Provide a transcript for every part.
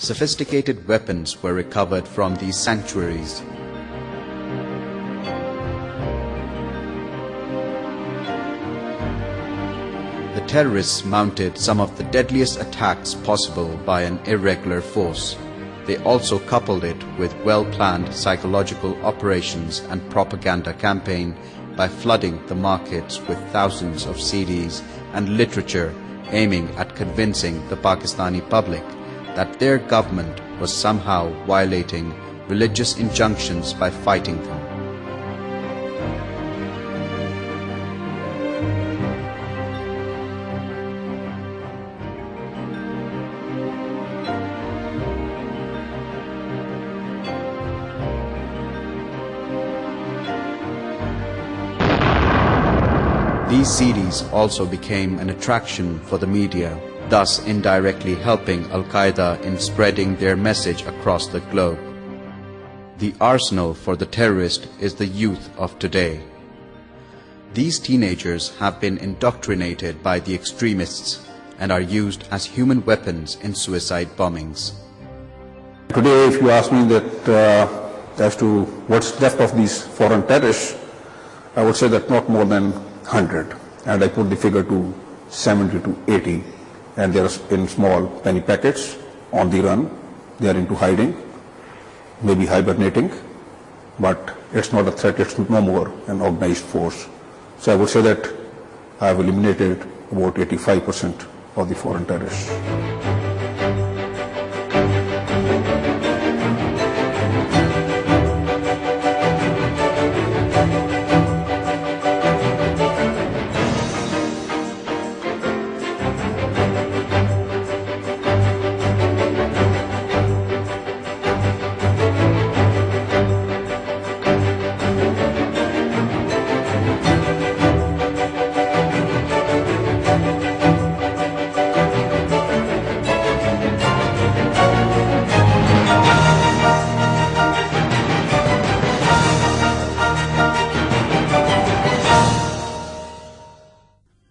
Sophisticated weapons were recovered from these sanctuaries. The terrorists mounted some of the deadliest attacks possible by an irregular force. They also coupled it with well-planned psychological operations and propaganda campaign by flooding the markets with thousands of CDs and literature aiming at convincing the Pakistani public that their government was somehow violating religious injunctions by fighting them. These CDs also became an attraction for the media, thus indirectly helping Al-Qaeda in spreading their message across the globe. The arsenal for the terrorist is the youth of today. These teenagers have been indoctrinated by the extremists and are used as human weapons in suicide bombings. Today, if you ask me that as to what's left of these foreign terrorists, I would say that not more than 100, and I put the figure to 70 to 80, and they are in small penny packets on the run. They are into hiding, maybe hibernating, but it's not a threat, it's no more an organized force. So I would say that I have eliminated about 85% of the foreign terrorists.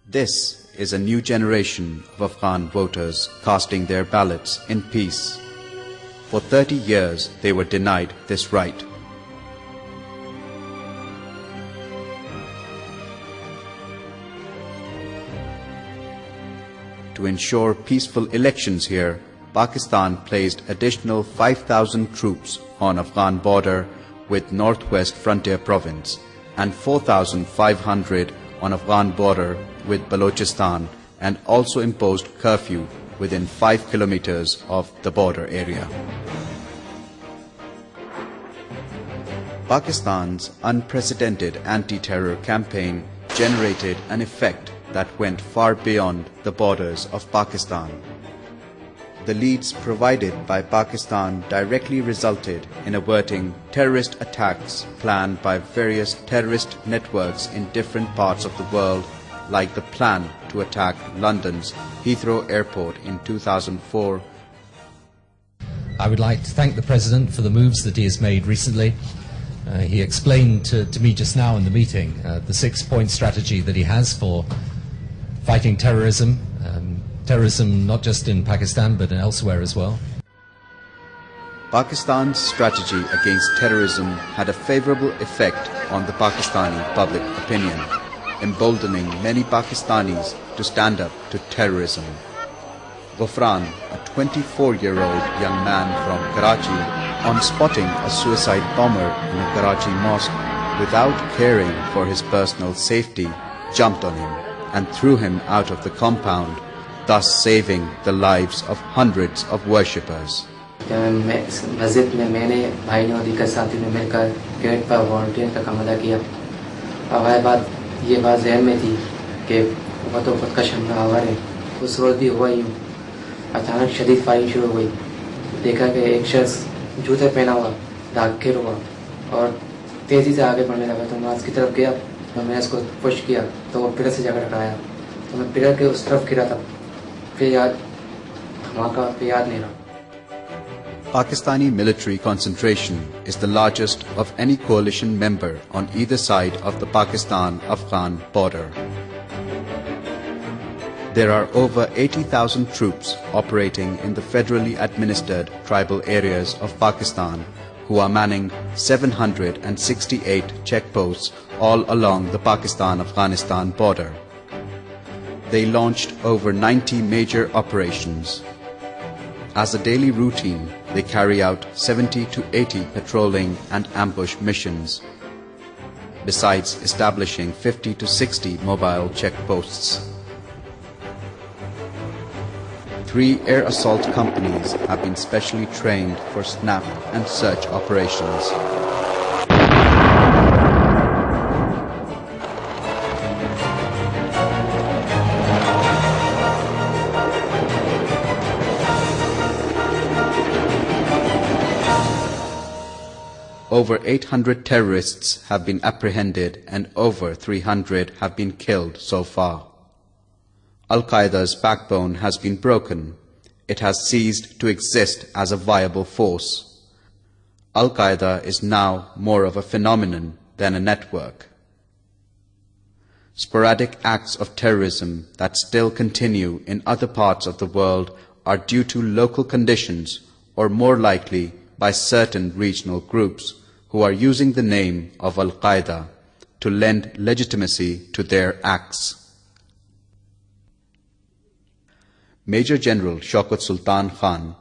This is a new generation of Afghan voters casting their ballots in peace. For 30 years they were denied this right. To ensure peaceful elections here, Pakistan placed additional 5,000 troops on Afghan border with Northwest Frontier Province and 4,500 on Afghan border with Balochistan, and also imposed curfew within 5 kilometers of the border area. Pakistan's unprecedented anti-terror campaign generated an effect that went far beyond the borders of Pakistan. The leads provided by Pakistan directly resulted in averting terrorist attacks planned by various terrorist networks in different parts of the world, like the plan to attack London's Heathrow Airport in 2004. I would like to thank the President for the moves that he has made recently. He explained to me just now in the meeting the 6-point strategy that he has for fighting terrorism, terrorism not just in Pakistan but elsewhere as well. Pakistan's strategy against terrorism had a favorable effect on the Pakistani public opinion, emboldening many Pakistanis to stand up to terrorism. Ghufran, a 24-year-old young man from Karachi, on spotting a suicide bomber in a Karachi mosque, without caring for his personal safety, jumped on him and threw him out of the compound, thus saving the lives of hundreds of worshippers. मस्जिद में मैंने भाई ने और दीगर साथी ने मिलकर गेट पर वॉलंटियर का काम अदा किया। अब ये बात जहन में थी कि वो तो खुदकश हमला आवर है। उस रोज़ भी हुआ यूँ, अचानक शदीद फायरिंग शुरू हो गई। देखा कि एक शख्स जूते पहना हुआ दाखिल हुआ और तेज़ी से आगे बढ़ने लगा। तो मैं उसकी तरफ गया तो मैंने उसको पुश किया तो वो पिलर से जाकर टकराया। तो मैं पिलर के उस तरफ गिरा था, फिर याद धमाका फिर याद नहीं रहा। Pakistani military concentration is the largest of any coalition member on either side of the Pakistan-Afghan border. There are over 80,000 troops operating in the federally administered tribal areas of Pakistan who are manning 768 checkposts all along the Pakistan-Afghanistan border. They launched over 90 major operations. As a daily routine, they carry out 70 to 80 patrolling and ambush missions, besides establishing 50 to 60 mobile checkposts. 3 air assault companies have been specially trained for snap and search operations. Over 800 terrorists have been apprehended and over 300 have been killed so far. Al-Qaeda's backbone has been broken. It has ceased to exist as a viable force. Al-Qaeda is now more of a phenomenon than a network. Sporadic acts of terrorism that still continue in other parts of the world are due to local conditions, or more likely by certain regional groups who are using the name of Al-Qaeda to lend legitimacy to their acts. Major General Shaukat Sultan Khan,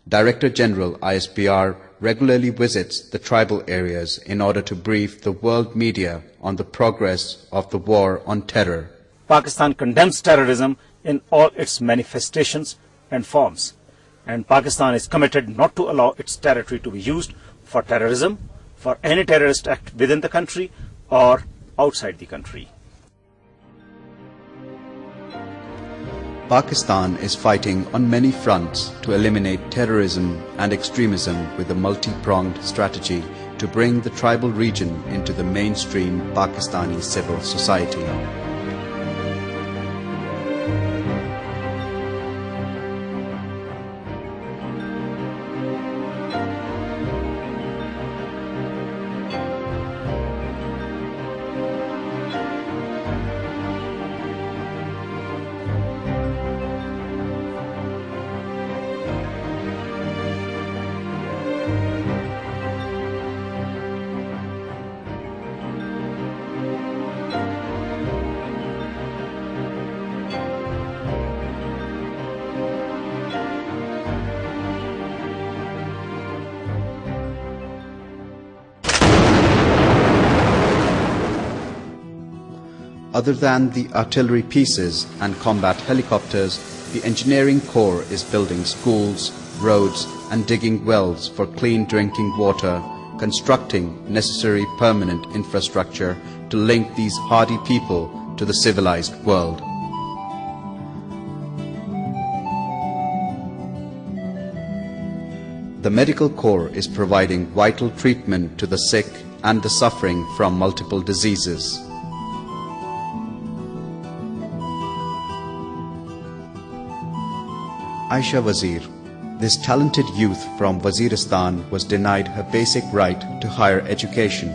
Director General ISPR, regularly visits the tribal areas in order to brief the world media on the progress of the war on terror. Pakistan condemns terrorism in all its manifestations and forms, and Pakistan is committed not to allow its territory to be used for terrorism, for any terrorist act within the country or outside the country. Pakistan is fighting on many fronts to eliminate terrorism and extremism with a multi-pronged strategy to bring the tribal region into the mainstream Pakistani civil society. Other than the artillery pieces and combat helicopters, the engineering corps is building schools, roads and digging wells for clean drinking water, constructing necessary permanent infrastructure to link these hardy people to the civilized world. The medical corps is providing vital treatment to the sick and the suffering from multiple diseases. Aisha Wazir, this talented youth from Wazeerastan, was denied her basic right to higher education.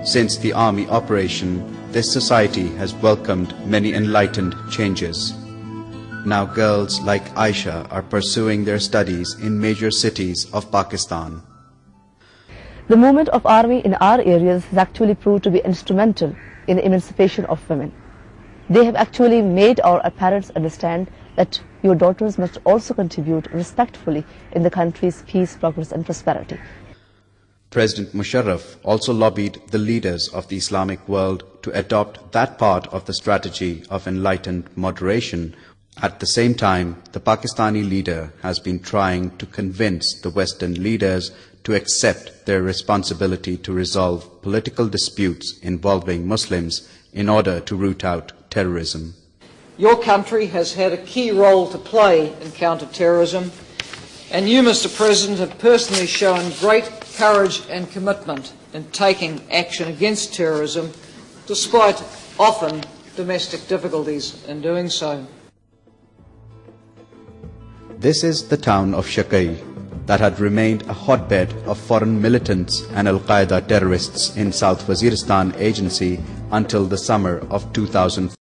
Since the army operation, this society has welcomed many enlightened changes. Now girls like Aisha are pursuing their studies in major cities of Pakistan. The movement of army in our areas has actually proved to be instrumental in the emancipation of women. They have actually made our parents understand that your daughters must also contribute respectfully in the country's peace, progress and prosperity. President Musharraf also lobbied the leaders of the Islamic world to adopt that part of the strategy of enlightened moderation. At the same time, the Pakistani leader has been trying to convince the Western leaders to accept their responsibility to resolve political disputes involving Muslims in order to root out terrorism. Your country has had a key role to play in counter-terrorism, and you, Mr. President, have personally shown great courage and commitment in taking action against terrorism, despite often domestic difficulties in doing so. This is the town of Shakai that had remained a hotbed of foreign militants and Al-Qaeda terrorists in South Wazeerastan Agency until the summer of 2004.